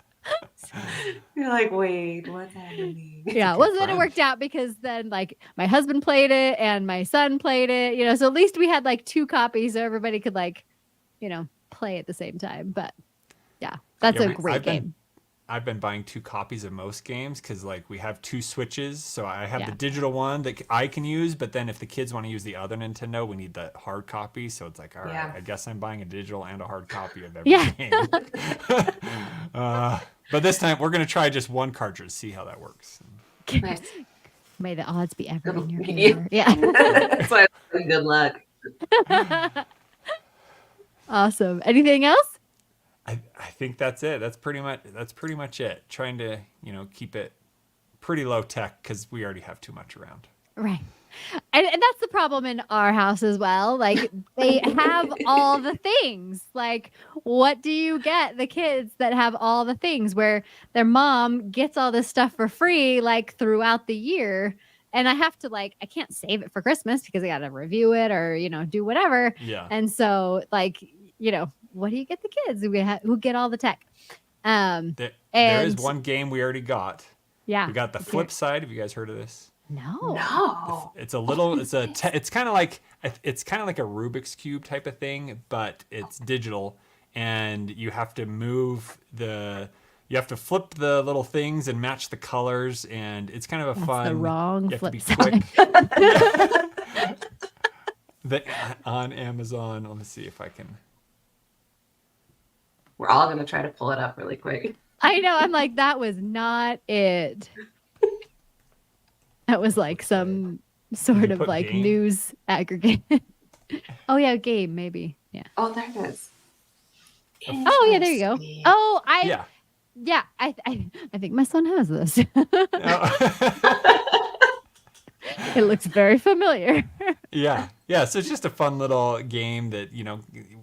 You're like, wait, what's happening? Yeah, well, then it worked out because then like my husband played it and my son played it, so at least we had like 2 copies so everybody could like, play at the same time. But yeah, that's a great game. I've been buying 2 copies of most games because like we have 2 Switches, so I have the digital one that I can use, but then if the kids want to use the other Nintendo, we need the hard copy. So it's like, all right, I guess I'm buying a digital and a hard copy of every game. But this time we're gonna try just 1 cartridge, see how that works. Nice. May the odds be ever in your favor. Yeah. That's why good luck. Awesome. Anything else? I think that's it. That's pretty much it. Trying to keep it pretty low tech because we already have too much around. Right. And that's the problem in our house as well. Like they have all the things. Like, what do you get the kids that have all the things where their mom gets all this stuff for free, like throughout the year? And I have to I can't save it for Christmas because I got to review it or, do whatever. Yeah. And so what do you get the kids who get all the tech? There is one game we already got. Yeah. We got the Flip Side. Have you guys heard of this? No. It's a little. It's kind of like a Rubik's Cube type of thing, but it's digital, and you have to You have to flip the little things and match the colors, and it's kind of a fun. The wrong you have flip to be side. quick. On Amazon. Let me see if I can. We're all gonna try to pull it up really quick. I know. I'm like, that was not it. That was like some sort of like game? news aggregate. Oh yeah, game maybe. Yeah. Oh, there it is. Oh yeah, there you go. Interesting. Oh, Yeah. I think my son has this. It looks very familiar. Yeah. So it's just a fun little game that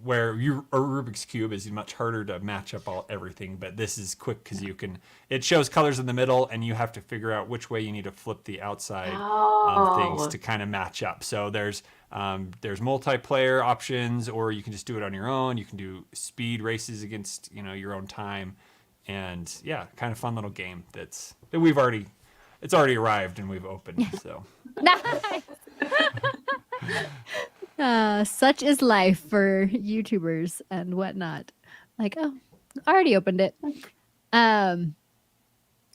where a Rubik's Cube is much harder to match up everything, but this is quick because it shows colors in the middle, and you have to figure out which way you need to flip the outside things to kind of match up. So there's multiplayer options, or you can just do it on your own. You can do speed races against your own time, and kind of fun little game that it's already arrived and we've opened. So. Nice. Such is life for YouTubers and whatnot. Like, oh, I already opened it.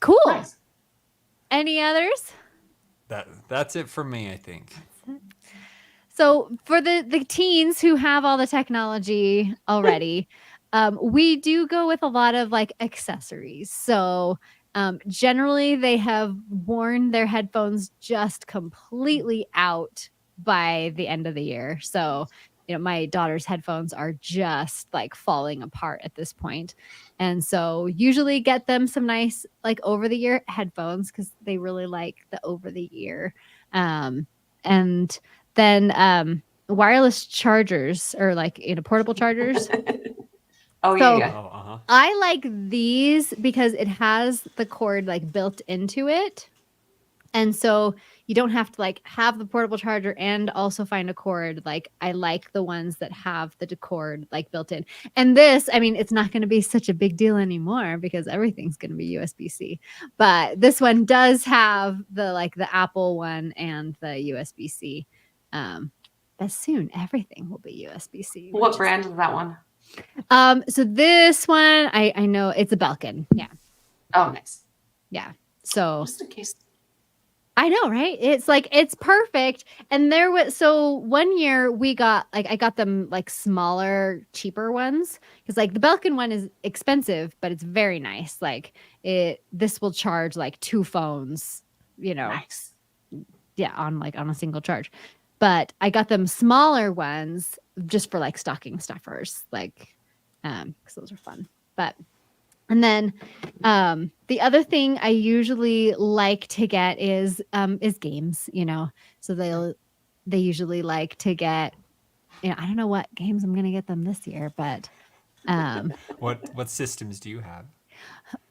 Cool. Nice. Any others? That's it for me, I think. So for the teens who have all the technology already, we do go with a lot of like accessories. So generally they have worn their headphones just completely out by the end of the year. So, my daughter's headphones are just like falling apart at this point. And so usually get them some nice like over the ear headphones because they really like the over the ear. And then wireless chargers or like portable chargers. Oh So- yeah. Oh, uh-huh. I like these because it has the cord like built into it. And so you don't have to like have the portable charger and also find a cord. Like I like the ones that have the cord like built in. And this, I mean, it's not going to be such a big deal anymore because everything's going to be USB-C. But this one does have the Apple one and the USB-C. But soon everything will be USB-C. What brand is that one? So this one, I know it's a Belkin. Yeah. Oh, nice. Yeah. So Just in case. I know, right? It's like, it's perfect. And so one year we got, I got them like smaller, cheaper ones. Cause like the Belkin one is expensive, but it's very nice. Like this will charge like 2 phones, Nice. yeah, on a single charge. But I got them smaller ones just for like stocking stuffers, like, cause those are fun. And then the other thing I usually like to get is games, So they usually like to get, I don't know what games I'm gonna get them this year, but What systems do you have?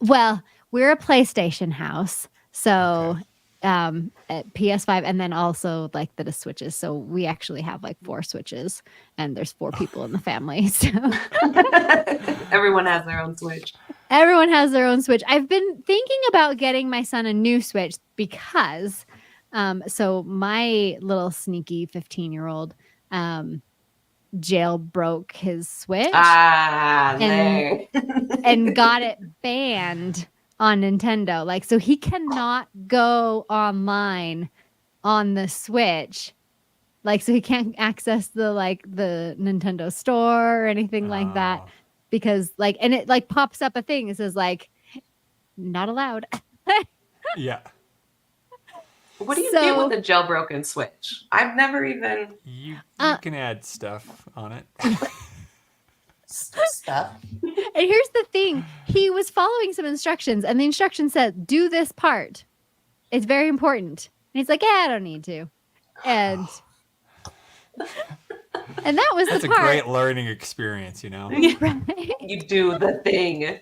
well, we're a PlayStation house, so at PS5, and then also like the Switches. So we actually have like 4 Switches, and there's 4 people in the family. So Everyone has their own Switch. everyone has their own Switch. I've been thinking about getting my son a new Switch because, so my little sneaky 15-year-old jailbroke his Switch There. and got it banned on Nintendo. Like, so he cannot go online on the Switch. Like, so he can't access the Nintendo store or anything like that. Oh. Because and it like pops up a thing. It says like, not allowed. Yeah. What do you do with a jailbroken Switch? I've never even You can add stuff on it. stuff. And here's the thing. He was following some instructions, and the instruction said, do this part. It's very important. And he's like, yeah, I don't need to. And that was That's the part. a great learning experience, you know? Right? You do the thing.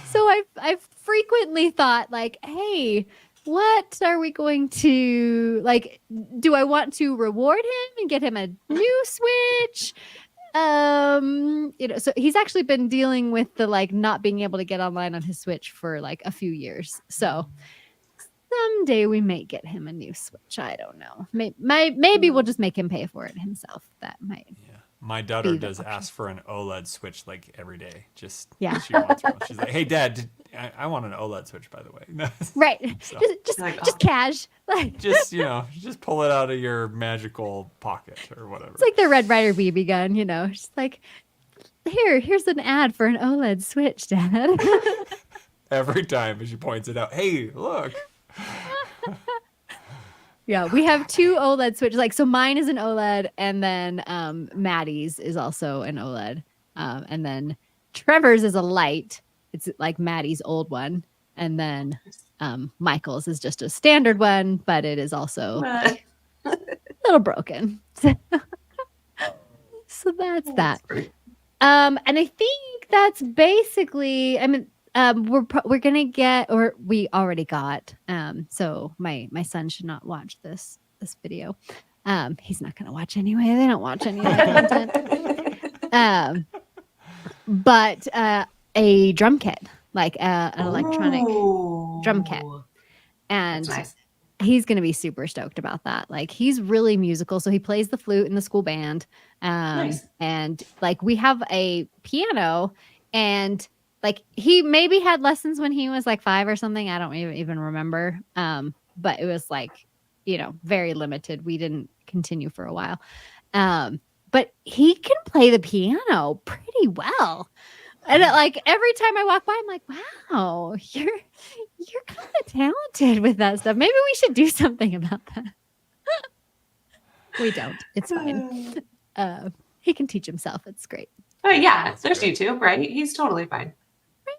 So I've frequently thought like, hey, what are we going to like? Do I want to reward him and get him a new Switch? So he's actually been dealing with the like not being able to get online on his Switch for like a few years. So someday we may get him a new Switch. I don't know. Maybe we'll just make him pay for it himself. That might. Yeah. My daughter does ask for an OLED Switch like every day. Just yeah. She wants one. She's like, "Hey, Dad, I want an OLED Switch, by the way." Right. So, just cash. Like just just pull it out of your magical pocket or whatever. It's like the Red Ryder BB gun, just like here's an ad for an OLED Switch, Dad. Every time as she points it out, hey, look. Yeah, we have two OLED switches. Like, so mine is an OLED, and then Maddie's is also an OLED, and then Trevor's is a light. It's like Maddie's old one, and then Michael's is just a standard one, but it is also a little broken. So that's that. And I think that's basically. I mean. We're gonna get, or we already got. So my son should not watch this video. He's not gonna watch anyway. They don't watch any of the content. But a drum kit, like an electronic drum kit, and nice. He's gonna be super stoked about that. Like he's really musical, so he plays the flute in the school band. Nice. And like we have a piano and. Like he maybe had lessons when he was like 5 or something. I don't even remember. But it was like, very limited. We didn't continue for a while. But he can play the piano pretty well. And like every time I walk by, I'm like, wow, you're kind of talented with that stuff. Maybe we should do something about that. We don't. It's fine. He can teach himself. It's great. Oh yeah, there's YouTube, right? He's totally fine.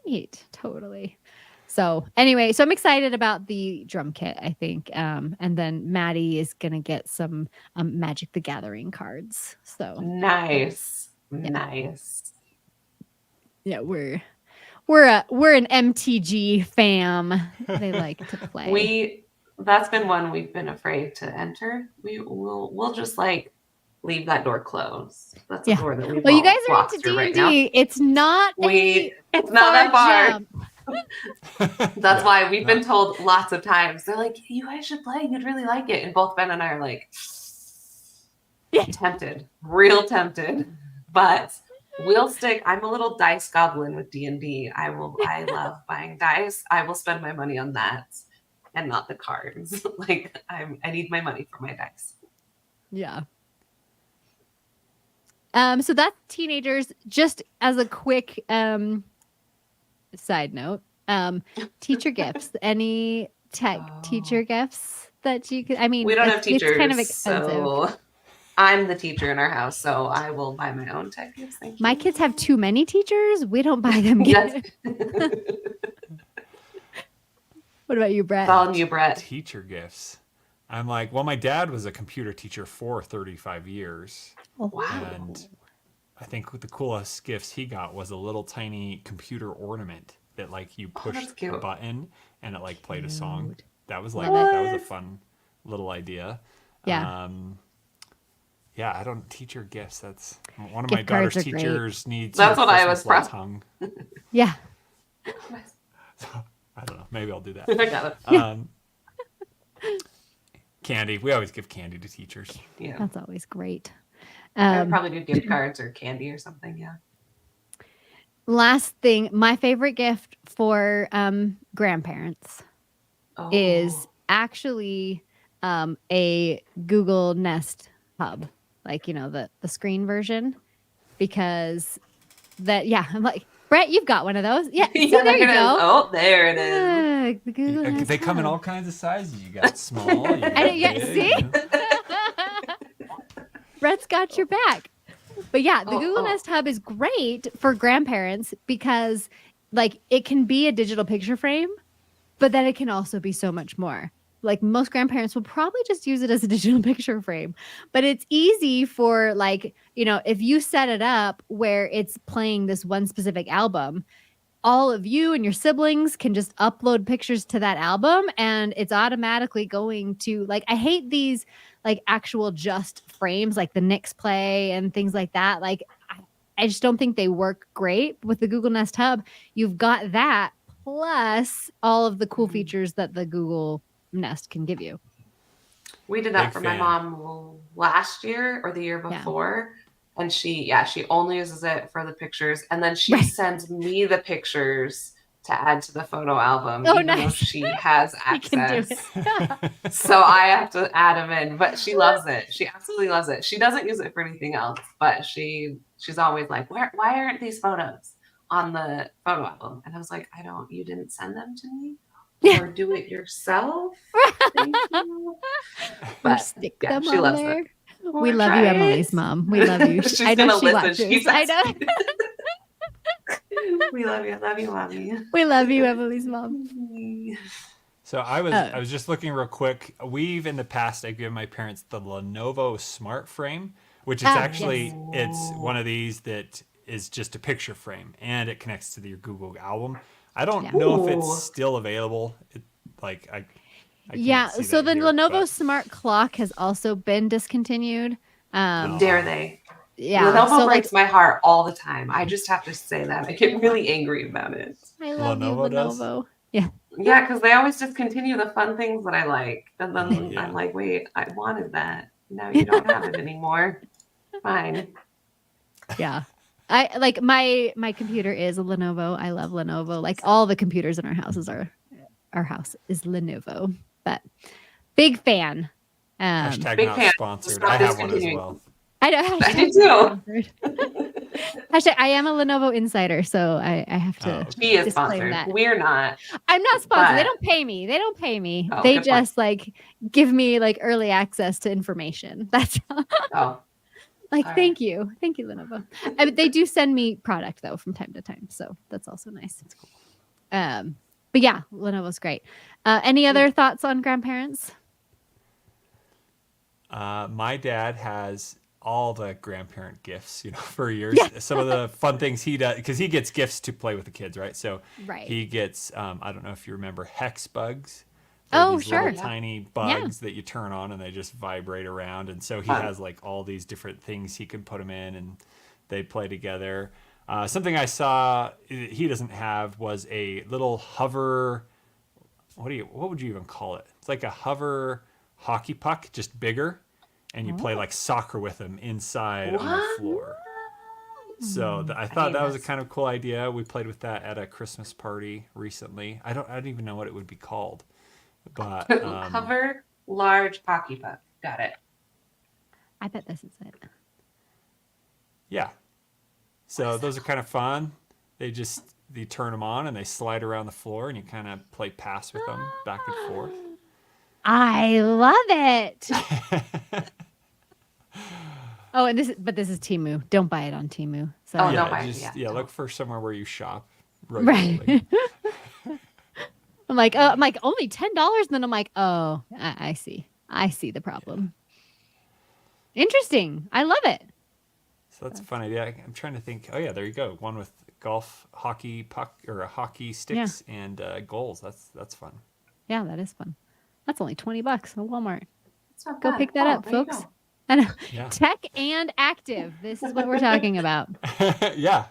Right, totally. So anyway, I'm excited about the drum kit, I think. And then Maddie is gonna get some Magic the Gathering cards. So nice. Yeah, we're an MTG fam. They like to play. That's been one we've been afraid to enter. We'll just like leave that door closed. That's a door that we've you guys are into D&D. Right now. It's not it's not that far. That's why we've been told lots of times. They're like, you guys should play. You'd really like it. And both Ben and I are like, tempted, real tempted. But we'll stick. I'm a little dice goblin with D&D. I love buying dice. I will spend my money on that and not the cards. Like I need my money for my dice. Yeah. So that's teenagers. Just as a quick side note, teacher gifts. Any tech teacher gifts that you could? I mean, we don't have teachers. It's kind of expensive. So I'm the teacher in our house, so I will buy my own tech gifts. Thank you. My kids have too many teachers. We don't buy them gifts. What about you, Brett? It's all on you, Brett. Teacher gifts. I'm like, well, my dad was a computer teacher for 35 years. Oh, wow. And I think the coolest gifts he got was a little tiny computer ornament that like you pushed a button and it like played a song. That was like that was a fun little idea. Yeah. Yeah, I don't teacher gifts. That's one of Gift my daughter's cards teachers needs. That's what I was hung. Yeah. So, I don't know. Maybe I'll do that. I got it. Candy. We always give candy to teachers. Yeah. That's always great. I would probably do gift cards or candy or something. Yeah. Last thing, my favorite gift for grandparents is actually a Google Nest Hub, like the screen version, because I'm like, Brett, you've got one of those. Yeah, see, there you go. Oh, there it is. The Google Nest they come in Hub. all kinds of sizes. You got small. You got big, see? Brett's got your back. But yeah, the Google Nest Hub is great for grandparents because like it can be a digital picture frame but then it can also be so much more. Like most grandparents will probably just use it as a digital picture frame, but it's easy for like, if you set it up where it's playing this one specific album, all of you and your siblings can just upload pictures to that album and it's automatically going to like, I hate these like actual just frames like the Knicks play and things like that. Like I just don't think they work great with the Google Nest Hub. You've got that plus all of the cool features that the Google Nest can give you. We did that for my mom last year or the year before. Yeah. And she only uses it for the pictures. And then she sends me the pictures to add to the photo album, even though she has access. So I have to add them in, but she loves it. She absolutely loves it. She doesn't use it for anything else, but she's always like, why aren't these photos on the photo album? And I was like, you didn't send them to me? Or do it yourself. Thank you. But stick them she on loves there. It. We love you, Emily's mom. We love you. I know she watches. I know. We love you. I love you, mommy. We love you, Emily's mom. So I was just looking real quick. We've in the past I've given my parents the Lenovo Smart Frame, which is actually it's one of these that is just a picture frame and it connects to your Google album. I don't know if it's still available. I can't see so the here, Lenovo Smart Clock has also been discontinued. Dare they? Yeah. Lenovo breaks my heart all the time. I just have to say that. I get really angry about it. I love Lenovo. Lenovo. Yeah. Yeah, because they always discontinue the fun things that I like. And then I'm like, wait, I wanted that. Now you don't have it anymore. Fine. Yeah. I like my computer is a Lenovo. I love Lenovo. Like all the computers in our house is Lenovo. But big fan. Hashtag big not fan. Sponsored. I have one as well. I know. I do too. Hashtag I am a Lenovo insider, so I have to. She is sponsored. That. We're not. I'm not sponsored. They don't pay me. Oh, they just like give me like early access to information. That's all. Like, thank you, Lenovo. They do send me product though from time to time, so that's also nice. That's cool. But yeah, Lenovo's great. Any other thoughts on grandparents? My dad has all the grandparent gifts, for years. Yeah. Some of the fun things he does, because he gets gifts to play with the kids, right? So he gets, I don't know if you remember hex bugs. Oh, sure. Little tiny bugs that you turn on and they just vibrate around. And so he has like all these different things he can put them in and they play together. Something I saw he doesn't have was a little hover. What would you even call it? It's like a hover hockey puck, just bigger. And you play like soccer with them inside on the floor. So I thought that was a kind of cool idea. We played with that at a Christmas party recently. I don't even know what it would be called. But hover large hockey puck. Got it. I bet this is it. Yeah. So those are kind of fun. You turn them on and they slide around the floor and you kind of play pass with them back and forth. I love it. This is Temu. Don't buy it on Temu. So don't buy it. Yeah, look for somewhere where you shop regularly. Right. I'm like only $10, and then I'm like, oh, I see the problem. Interesting. I love it. So that's a fun idea. I'm trying to think. Oh yeah, there you go. One with golf hockey puck or hockey sticks and goals. That's fun. Yeah, that is fun. That's only $20 at Walmart. Go pick that up, folks. I know. Yeah. Tech and active. This is what we're talking about. Yeah.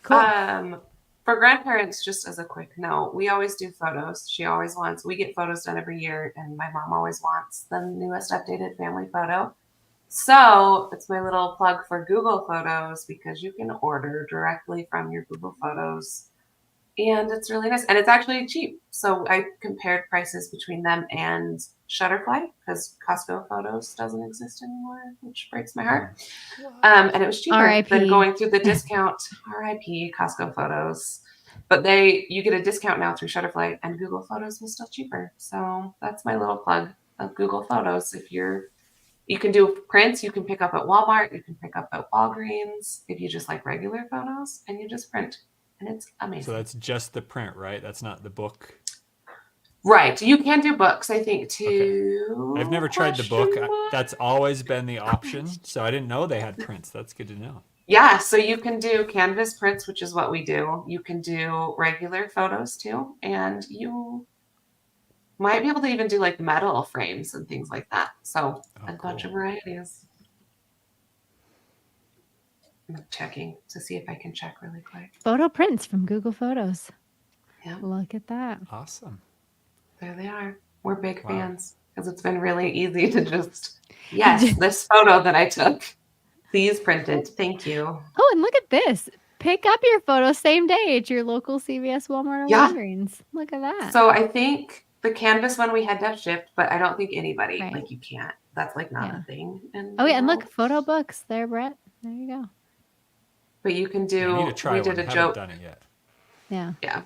Cool. For grandparents, just as a quick note, we always do photos. We get photos done every year, and my mom always wants the newest updated family photo. So it's my little plug for Google Photos because you can order directly from your Google Photos. And it's really nice. And it's actually cheap. So I compared prices between them and Shutterfly because Costco Photos doesn't exist anymore, which breaks my heart. And it was cheaper than going through the discount. RIP Costco Photos. But you get a discount now through Shutterfly and Google Photos was still cheaper. So that's my little plug of Google Photos. You can do prints, you can pick up at Walmart, you can pick up at Walgreens if you just like regular photos and you just print. and it's amazing. So that's just the print, right? That's not the book. Right. You can do books, I think, too. Okay. I've never tried the book. That's always been the option. So I didn't know they had prints. That's good to know. Yeah. So you can do canvas prints, which is what we do. You can do regular photos too. And you might be able to even do like metal frames and things like that. So a bunch of varieties. I'm checking to see if I can check really quick. Photo prints from Google Photos. Yeah. Look at that. Awesome. There they are. We're big fans because it's been really easy to just, yes, this photo that I took, please print it. Thank you. Oh, and look at this. Pick up your photo same day at your local CVS, Walmart, or Walgreens. Look at that. So I think the canvas one we had to have shipped, but I don't think anybody, like you can't. That's like not a thing. And and look, photo books there, Brett. There you go. But you can do, I need to try we did one. a joke. Haven't done it yet. Yeah. Yeah.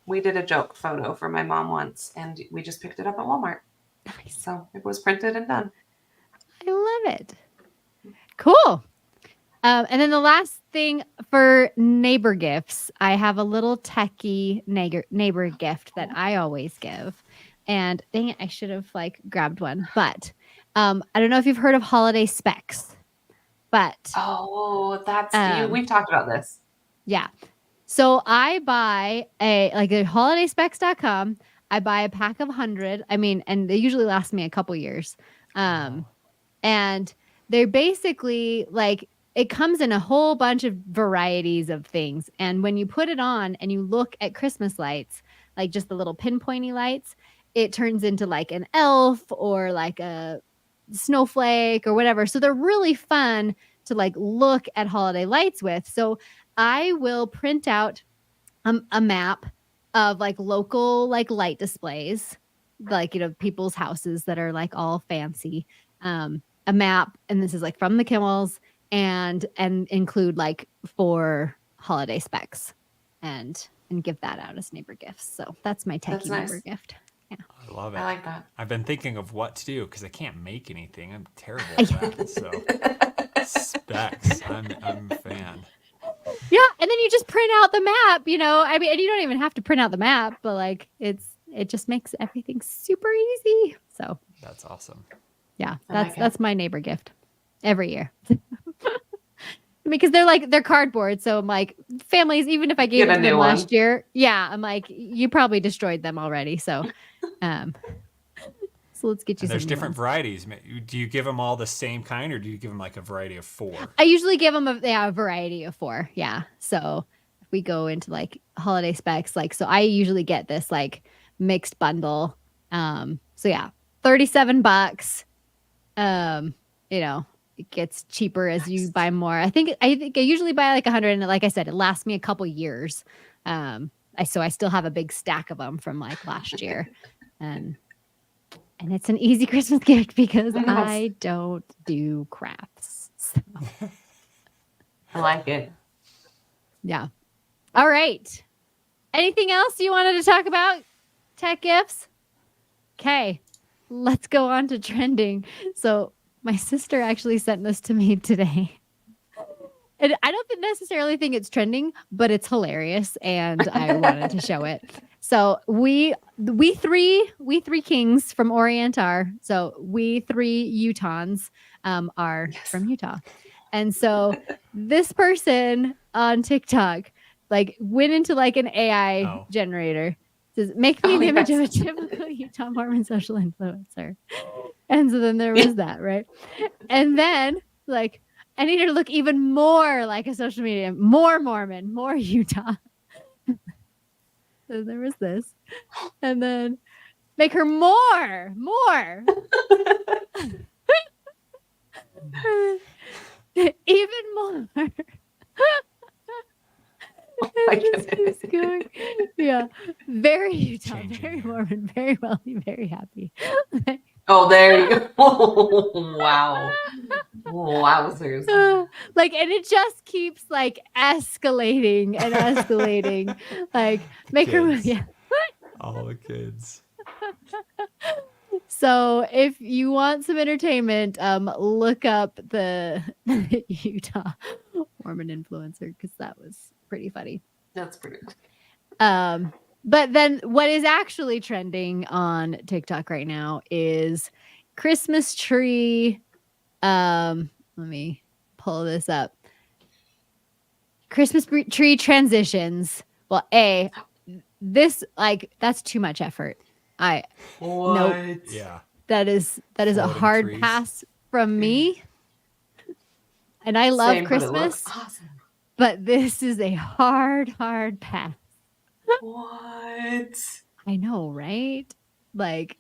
We did a joke photo for my mom once, and we just picked it up at Walmart. Nice. So it was printed and done. I love it. Cool. And then the last thing for neighbor gifts, I have a little techie neighbor gift that I always give. And dang it, I should have like grabbed one. But I don't know if you've heard of holiday specs. But that's we've talked about this. Yeah. So I buy a holidayspecs.com. I buy a pack of 100. I mean, and they usually last me a couple years. And they're basically like, it comes in a whole bunch of varieties of things. And when you put it on and you look at Christmas lights, like just the little pinpointy lights, it turns into like an elf or like a snowflake or whatever. So they're really fun to like look at holiday lights with. So I will print out a map of like local like light displays, like, you know, people's houses that are like all fancy. A map, and this is like from the Kimmels, and include like 4 holiday specs, and give that out as neighbor gifts. So that's my techie neighbor gift. Yeah, I love it. I like that. I've been thinking of what to do because I can't make anything. I'm terrible at that. So specs, I'm a fan. Yeah, and then you just print out the map. You know, I mean, and you don't even have to print out the map, but like it just makes everything super easy. So that's awesome. Yeah, that's my neighbor gift every year. Because they're cardboard, so I'm like, families, even if I gave them last year, I'm like, you probably destroyed them already. So so let's get you some. There's different varieties. Do you give them all the same kind, or do you give them like a variety of 4? I usually give them a variety of 4. Yeah. So if we go into like holiday specs, like, so I usually get this like mixed bundle. So yeah, $37. You know, it gets cheaper as you buy more. I think I usually buy like 100, and like I said, it lasts me a couple years. So I still have a big stack of them from like last year, and it's an easy Christmas gift because I don't do crafts. So. I like it. Yeah. All right. Anything else you wanted to talk about? Tech gifts? Okay. Let's go on to trending. So my sister actually sent this to me today. And I don't necessarily think it's trending, but it's hilarious, and I wanted to show it. So we three kings from Orient are. So we 3 Utahns are from Utah. And so this person on TikTok like went into like an AI generator. Says, make me an image of a typical Utah Mormon social influencer. And so then there was that, right? And then like, I need her to look even more like a social media, more Mormon, more Utah. So there was this. And then make her more. Even more. Going. Yeah, very Utah, very Mormon, very wealthy, very happy. Oh, there you go. Wow. Wowzers. Like, and it just keeps like escalating and escalating. Like, make kids. her, yeah. All the kids. So if you want some entertainment, look up the Utah Mormon influencer, because that was pretty funny. That's pretty good. But then what is actually trending on TikTok right now is Christmas tree. Let me pull this up. Christmas tree transitions. Well, this that's too much effort. Nope. Yeah. That is a Floating hard trees. pass from me. And I love Same, Christmas, but it looks awesome. but this is a hard pass. What? I know, right? Like,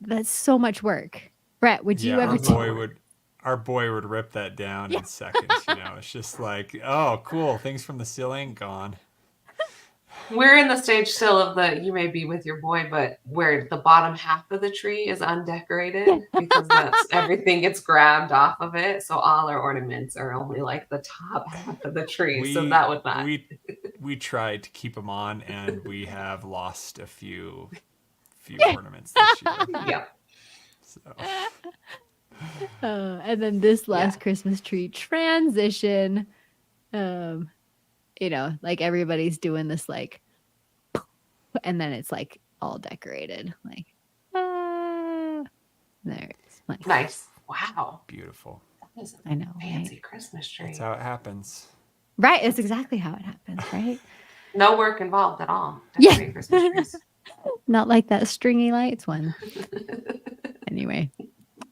that's so much work. Brett, would you ever our boy would rip that down in seconds, It's just like, oh, cool, things from the ceiling gone. We're in the stage still of you may be with your boy, but where the bottom half of the tree is undecorated because everything gets grabbed off of it. So all our ornaments are only like the top half of the tree. So that would not. We tried to keep them on, and we have lost a few ornaments this year. Yeah. So. And then this last Christmas tree transition, like everybody's doing this and then it's like all decorated, like there it's nice. Wow, beautiful. That is I know, fancy right? Christmas tree. That's how it happens. Right, it's exactly how it happens, right? No work involved at all. Yeah. Christmas trees. Not like that stringy lights one. Anyway.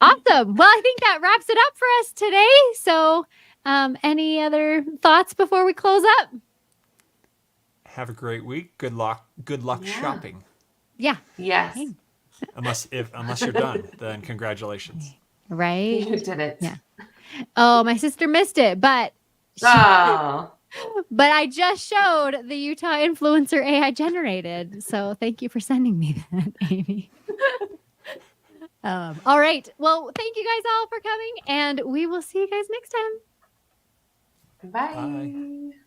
Awesome. Well, I think that wraps it up for us today. So, any other thoughts before we close up? Have a great week. Good luck shopping. Yeah. Yes. Okay. Unless you're done, then congratulations. Right? You did it. Yeah. Oh, my sister missed it, but but I just showed the Utah influencer AI generated. So thank you for sending me that, Amy. All right. Well, thank you guys all for coming, and we will see you guys next time. Bye. Bye.